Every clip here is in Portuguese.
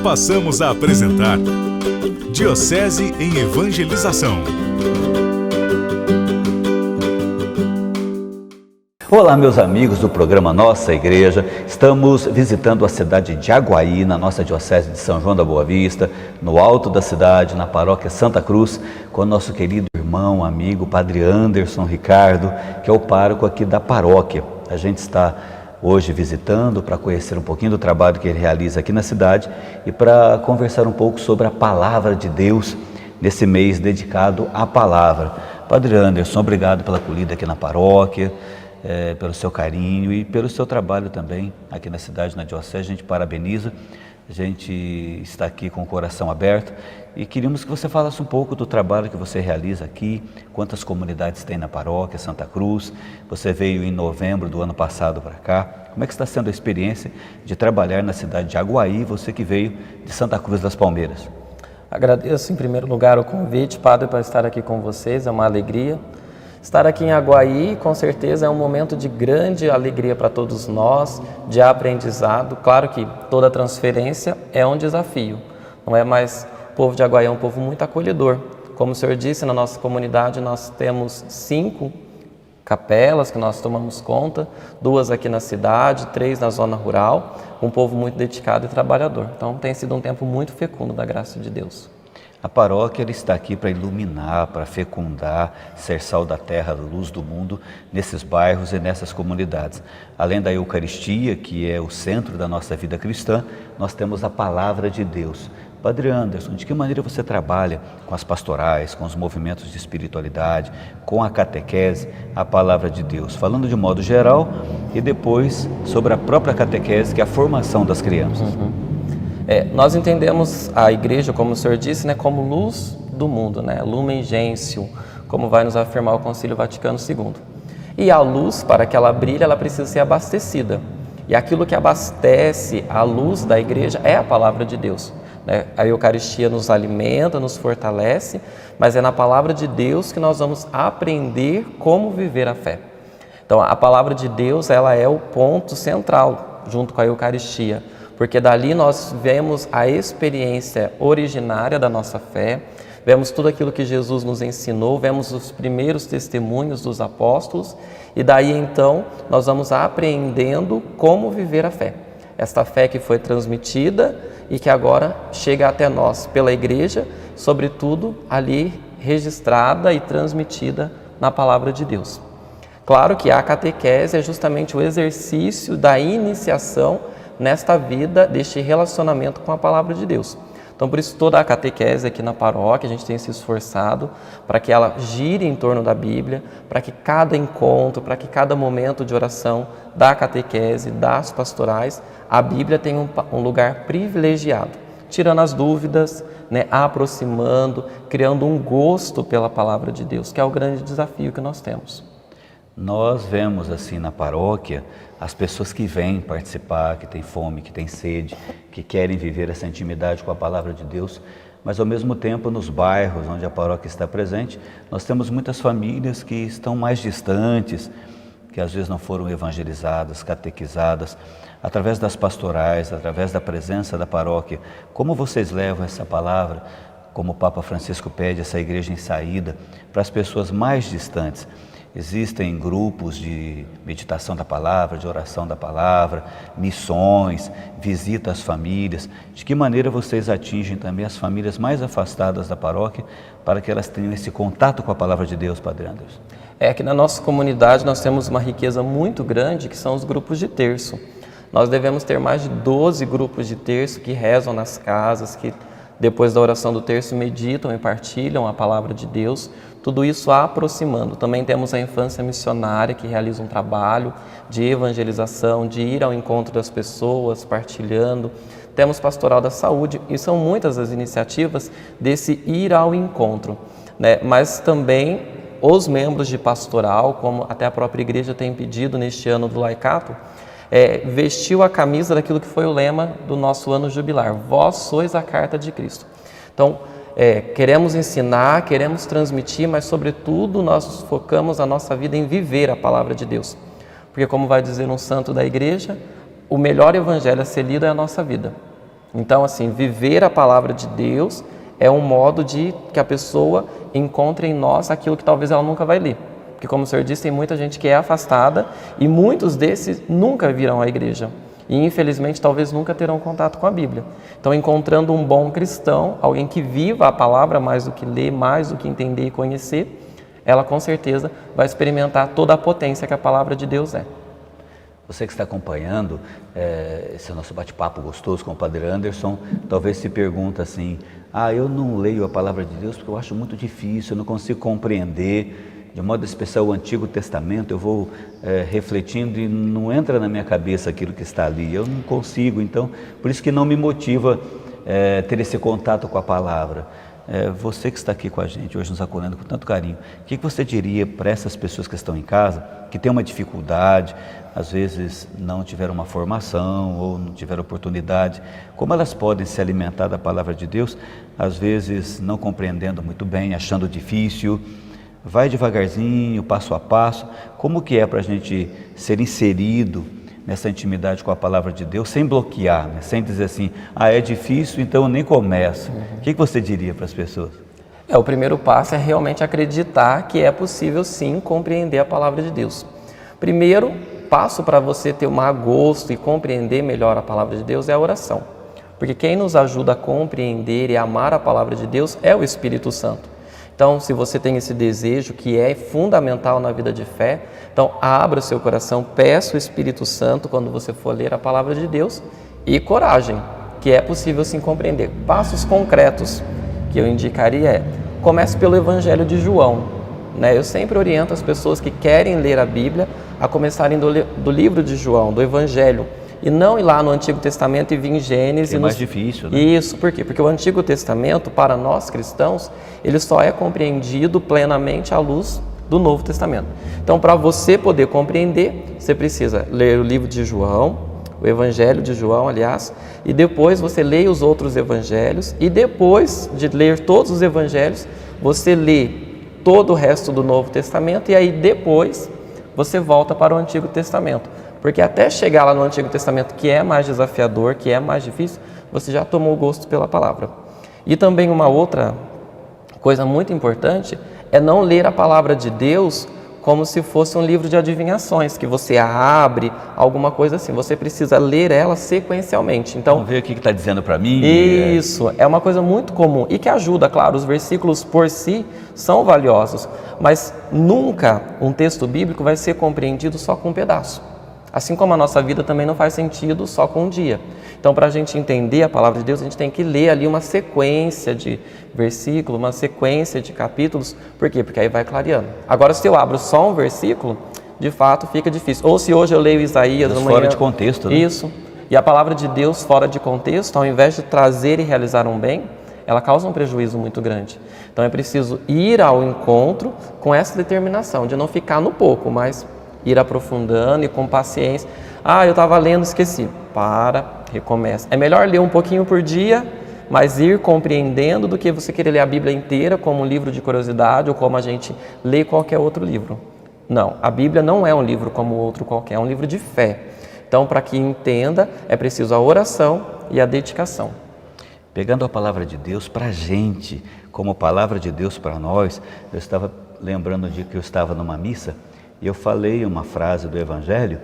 Passamos a apresentar Diocese em Evangelização. Olá, meus amigos do programa Nossa Igreja. Estamos visitando a cidade de Aguaí, na nossa Diocese de São João da Boa Vista, no alto da cidade, na paróquia Santa Cruz, com o nosso querido irmão, amigo, Padre Anderson Ricardo, que é o pároco aqui da paróquia. A gente está hoje visitando para conhecer um pouquinho do trabalho que ele realiza aqui na cidade e para conversar um pouco sobre a Palavra de Deus nesse mês dedicado à Palavra. Padre Anderson, obrigado pela acolhida aqui na paróquia, pelo seu carinho e pelo seu trabalho também aqui na cidade, na Diocese. A gente parabeniza, a gente está aqui com o coração aberto e queríamos que você falasse um pouco do trabalho que você realiza aqui, quantas comunidades tem na paróquia Santa Cruz. Você veio em novembro do ano passado para cá. Como é que está sendo a experiência de trabalhar na cidade de Aguaí, você que veio de Santa Cruz das Palmeiras? Agradeço em primeiro lugar o convite, Padre, para estar aqui com vocês, é uma alegria. Estar aqui em Aguaí, com certeza, é um momento de grande alegria para todos nós, de aprendizado. Claro que toda transferência é um desafio, não é? Mas o povo de Aguaí é um povo muito acolhedor. Como o senhor disse, na nossa comunidade nós temos 5 capelas que nós tomamos conta, 2 aqui na cidade, 3 na zona rural, um povo muito dedicado e trabalhador. Então tem sido um tempo muito fecundo da graça de Deus. A paróquia ela está aqui para iluminar, para fecundar, ser sal da terra, luz do mundo, nesses bairros e nessas comunidades. Além da Eucaristia, que é o centro da nossa vida cristã, nós temos a Palavra de Deus. Padre Anderson, de que maneira você trabalha com as pastorais, com os movimentos de espiritualidade, com a catequese, a Palavra de Deus? Falando de modo geral e depois sobre a própria catequese, que é a formação das crianças. Nós entendemos a igreja, como o senhor disse, como luz do mundo, Lumen Gentium, como vai nos afirmar o Concílio Vaticano II. E a luz, para que ela brilhe, ela precisa ser abastecida. E aquilo que abastece a luz da igreja é a Palavra de Deus. A Eucaristia nos alimenta, nos fortalece, mas é na Palavra de Deus que nós vamos aprender como viver a fé. Então, a Palavra de Deus, ela é o ponto central, junto com a Eucaristia, porque dali nós vemos a experiência originária da nossa fé, vemos tudo aquilo que Jesus nos ensinou, vemos os primeiros testemunhos dos apóstolos e daí então nós vamos aprendendo como viver a fé. Esta fé que foi transmitida e que agora chega até nós pela igreja, sobretudo ali registrada e transmitida na Palavra de Deus. Claro que a catequese é justamente o exercício da iniciação nesta vida, deste relacionamento com a Palavra de Deus. Então, por isso, toda a catequese aqui na paróquia, a gente tem se esforçado para que ela gire em torno da Bíblia, para que cada encontro, para que cada momento de oração da catequese, das pastorais, a Bíblia tenha um lugar privilegiado, tirando as dúvidas, aproximando, criando um gosto pela Palavra de Deus, que é o grande desafio que nós temos. Nós vemos assim na paróquia as pessoas que vêm participar, que têm fome, que têm sede, que querem viver essa intimidade com a Palavra de Deus, mas ao mesmo tempo nos bairros onde a paróquia está presente, nós temos muitas famílias que estão mais distantes, que às vezes não foram evangelizadas, catequizadas, através das pastorais, através da presença da paróquia. Como vocês levam essa palavra, como o Papa Francisco pede, essa igreja em saída, para as pessoas mais distantes? Existem grupos de meditação da palavra, de oração da palavra, missões, visita às famílias. De que maneira vocês atingem também as famílias mais afastadas da paróquia para que elas tenham esse contato com a palavra de Deus, Padre Anderson? Que na nossa comunidade nós temos uma riqueza muito grande, que são os grupos de terço. Nós devemos ter mais de 12 grupos de terço que rezam nas casas, que depois da oração do terço meditam e partilham a palavra de Deus. Tudo isso aproximando. Também temos a infância missionária, que realiza um trabalho de evangelização, de ir ao encontro das pessoas, partilhando. Temos pastoral da saúde, e são muitas as iniciativas desse ir ao encontro, Mas também os membros de pastoral, como até a própria igreja tem pedido neste ano do laicato, vestiu a camisa daquilo que foi o lema do nosso ano jubilar: vós sois a carta de Cristo. Então, queremos ensinar, queremos transmitir, mas sobretudo nós focamos a nossa vida em viver a palavra de Deus. Porque como vai dizer um santo da igreja, o melhor evangelho a ser lido é a nossa vida. Então, assim, viver a palavra de Deus é um modo de que a pessoa encontre em nós aquilo que talvez ela nunca vai ler. Porque, como o senhor disse, tem muita gente que é afastada e muitos desses nunca virão à igreja. E, infelizmente, talvez nunca terão contato com a Bíblia. Então, encontrando um bom cristão, alguém que viva a palavra mais do que ler, mais do que entender e conhecer, ela com certeza vai experimentar toda a potência que a palavra de Deus é. Você que está acompanhando esse nosso bate-papo gostoso com o Padre Anderson, talvez se pergunta assim, eu não leio a palavra de Deus porque eu acho muito difícil, eu não consigo compreender. De modo especial o Antigo Testamento, eu vou refletindo e não entra na minha cabeça aquilo que está ali, eu não consigo, então, por isso que não me motiva ter esse contato com a palavra. Você que está aqui com a gente hoje nos acolhendo com tanto carinho, o que você diria para essas pessoas que estão em casa, que têm uma dificuldade, às vezes não tiveram uma formação ou não tiveram oportunidade, como elas podem se alimentar da palavra de Deus, às vezes não compreendendo muito bem, achando difícil? Vai devagarzinho, passo a passo, como que é para a gente ser inserido nessa intimidade com a palavra de Deus, sem bloquear, né? Sem dizer assim, é difícil, então eu nem começo. O que você diria para as pessoas? O primeiro passo é realmente acreditar que é possível sim compreender a palavra de Deus. Primeiro passo para você ter um gosto e compreender melhor a palavra de Deus é a oração. Porque quem nos ajuda a compreender e amar a palavra de Deus é o Espírito Santo. Então, se você tem esse desejo que é fundamental na vida de fé, então abra o seu coração, peça o Espírito Santo quando você for ler a palavra de Deus e coragem, que é possível sim compreender. Passos concretos que eu indicaria comece pelo Evangelho de João. Eu sempre oriento as pessoas que querem ler a Bíblia a começarem do livro de João, do Evangelho, e não ir lá no Antigo Testamento e vir em Gênesis. É mais difícil, né? Isso, por quê? Porque o Antigo Testamento, para nós cristãos, ele só é compreendido plenamente à luz do Novo Testamento. Então, para você poder compreender, você precisa ler o livro de João, o Evangelho de João, aliás, e depois você lê os outros evangelhos, e depois de ler todos os evangelhos, você lê todo o resto do Novo Testamento, e aí depois você volta para o Antigo Testamento. Porque até chegar lá no Antigo Testamento, que é mais desafiador, que é mais difícil, você já tomou gosto pela palavra. E também uma outra coisa muito importante é não ler a palavra de Deus como se fosse um livro de adivinhações, que você abre, alguma coisa assim. Você precisa ler ela sequencialmente. Então, vamos ver o que está dizendo para mim. Isso, é uma coisa muito comum e que ajuda, claro, os versículos por si são valiosos, mas nunca um texto bíblico vai ser compreendido só com um pedaço. Assim como a nossa vida também não faz sentido só com um dia. Então, para a gente entender a palavra de Deus, a gente tem que ler ali uma sequência de versículos, uma sequência de capítulos. Por quê? Porque aí vai clareando. Agora, se eu abro só um versículo, de fato fica difícil. Ou se hoje eu leio Isaías amanhã... Fora de contexto, né? Isso. E a palavra de Deus fora de contexto, ao invés de trazer e realizar um bem, ela causa um prejuízo muito grande. Então, é preciso ir ao encontro com essa determinação de não ficar no pouco, mas ir aprofundando e com paciência. Eu estava lendo, esqueci. Recomeça. É melhor ler um pouquinho por dia, mas ir compreendendo do que você querer ler a Bíblia inteira como um livro de curiosidade ou como a gente lê qualquer outro livro. Não, a Bíblia não é um livro como outro qualquer, é um livro de fé. Então, para que entenda, é preciso a oração e a dedicação. Pegando a palavra de Deus para a gente, como palavra de Deus para nós, eu estava lembrando de que eu estava numa missa, e eu falei uma frase do Evangelho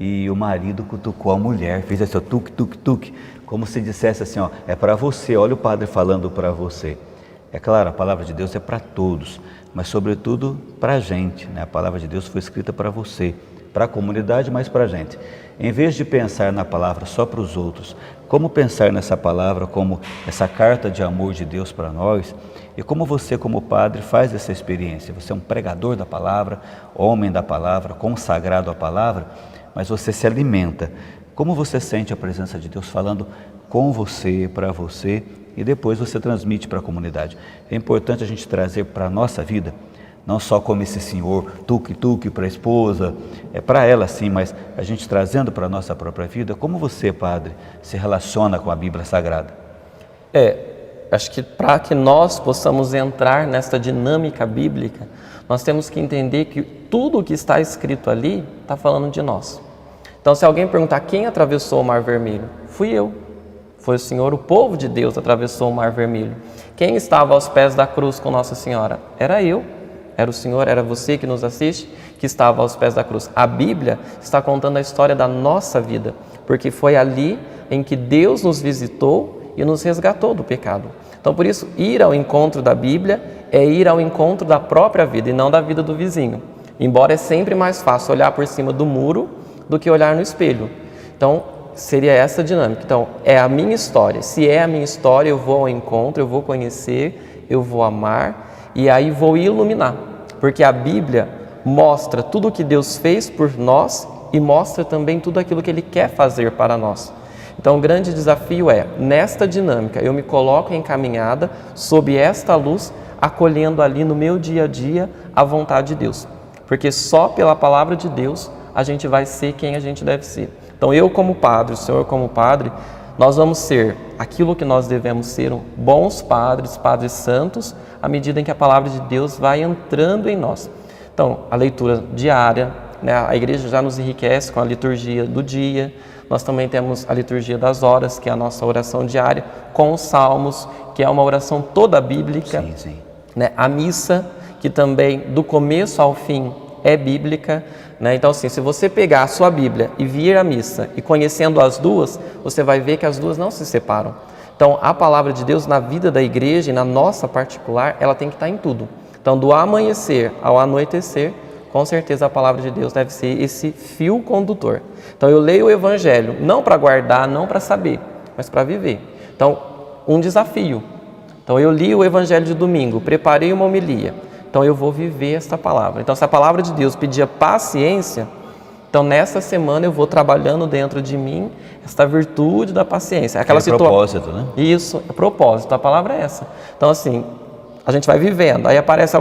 e o marido cutucou a mulher, fez assim, tuc, tuc, tuc, como se dissesse assim, é para você, olha o padre falando para você. É claro, a palavra de Deus é para todos, mas sobretudo para a gente, né? A palavra de Deus foi escrita para você, para a comunidade, mas para a gente. Em vez de pensar na palavra só para os outros, como pensar nessa palavra como essa carta de amor de Deus para nós? E como você, como padre, faz essa experiência? Você é um pregador da palavra, homem da palavra, consagrado à palavra, mas você se alimenta. Como você sente a presença de Deus falando com você, para você, e depois você transmite para a comunidade? É importante a gente trazer para a nossa vida, não só como esse senhor, tuque-tuque para a esposa, é para ela sim, mas a gente trazendo para a nossa própria vida. Como você, padre, se relaciona com a Bíblia Sagrada? Acho que para que nós possamos entrar nesta dinâmica bíblica, nós temos que entender que tudo o que está escrito ali está falando de nós. Então, se alguém perguntar quem atravessou o Mar Vermelho, fui eu. Foi o Senhor, o povo de Deus atravessou o Mar Vermelho. Quem estava aos pés da cruz com Nossa Senhora? Era eu, era o Senhor, era você que nos assiste, que estava aos pés da cruz. A Bíblia está contando a história da nossa vida, porque foi ali em que Deus nos visitou e nos resgatou do pecado. Então, por isso, ir ao encontro da Bíblia é ir ao encontro da própria vida e não da vida do vizinho. Embora é sempre mais fácil olhar por cima do muro do que olhar no espelho. Então, seria essa a dinâmica. Então, é a minha história. Se é a minha história, eu vou ao encontro, eu vou conhecer, eu vou amar e aí vou iluminar. Porque a Bíblia mostra tudo o que Deus fez por nós e mostra também tudo aquilo que Ele quer fazer para nós. Então, o grande desafio é, nesta dinâmica, eu me coloco em caminhada sob esta luz, acolhendo ali no meu dia a dia a vontade de Deus. Porque só pela palavra de Deus a gente vai ser quem a gente deve ser. Então, eu como padre, o senhor como padre, nós vamos ser aquilo que nós devemos ser, bons padres, padres santos, à medida em que a palavra de Deus vai entrando em nós. Então, a leitura diária, né? A igreja já nos enriquece com a liturgia do dia. Nós também temos a liturgia das horas, que é a nossa oração diária, com os salmos, que é uma oração toda bíblica. Sim, sim. Né? A missa, que também do começo ao fim é bíblica. Né? Então, assim, se você pegar a sua Bíblia e vir à missa e conhecendo as duas, você vai ver que as duas não se separam. Então, a palavra de Deus na vida da igreja e na nossa particular, ela tem que estar em tudo. Então, do amanhecer ao anoitecer, com certeza a palavra de Deus deve ser esse fio condutor. Então, eu leio o Evangelho não para guardar, não para saber, mas para viver. Então, um desafio. Então, eu li o Evangelho de domingo, preparei uma homilia. Então, eu vou viver esta palavra. Então, se a palavra de Deus pedia paciência, então, nessa semana eu vou trabalhando dentro de mim esta virtude da paciência. Aquela propósito, né? Isso, é propósito. A palavra é essa. Então, assim, a gente vai vivendo. Aí aparece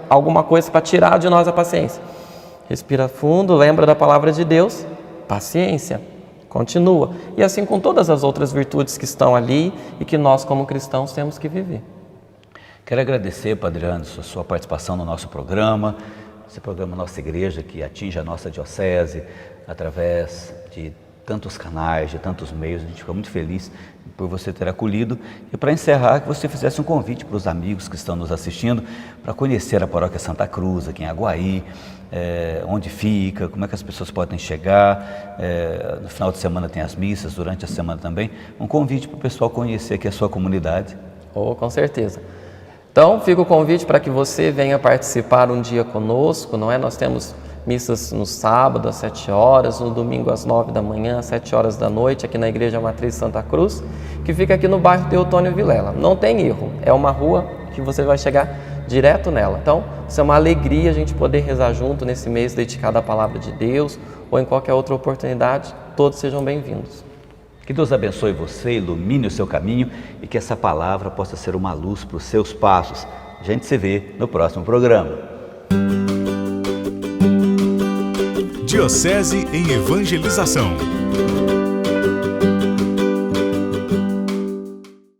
alguma coisa para tirar de nós a paciência. Respira fundo, lembra da palavra de Deus, paciência, continua. E assim com todas as outras virtudes que estão ali e que nós, como cristãos, temos que viver. Quero agradecer, Padre Anderson, a sua participação no nosso programa, esse programa Nossa Igreja, que atinge a nossa diocese através de tantos canais, de tantos meios. A gente fica muito feliz por você ter acolhido. E para encerrar, que você fizesse um convite para os amigos que estão nos assistindo para conhecer a Paróquia Santa Cruz, aqui em Aguaí, onde fica, como é que as pessoas podem chegar. No final de semana tem as missas, durante a semana também. Um convite para o pessoal conhecer aqui a sua comunidade. Com certeza. Então, fica o convite para que você venha participar um dia conosco, não é? Nós temos missas no sábado às 7 horas, no domingo às 9 da manhã, às 7 horas da noite, aqui na Igreja Matriz Santa Cruz, que fica aqui no bairro Teotônio Vilela. Não tem erro, é uma rua que você vai chegar direto nela. Então, isso é uma alegria a gente poder rezar junto nesse mês dedicado à Palavra de Deus ou em qualquer outra oportunidade. Todos sejam bem-vindos. Que Deus abençoe você, ilumine o seu caminho e que essa palavra possa ser uma luz para os seus passos. A gente se vê no próximo programa. Diocese em Evangelização.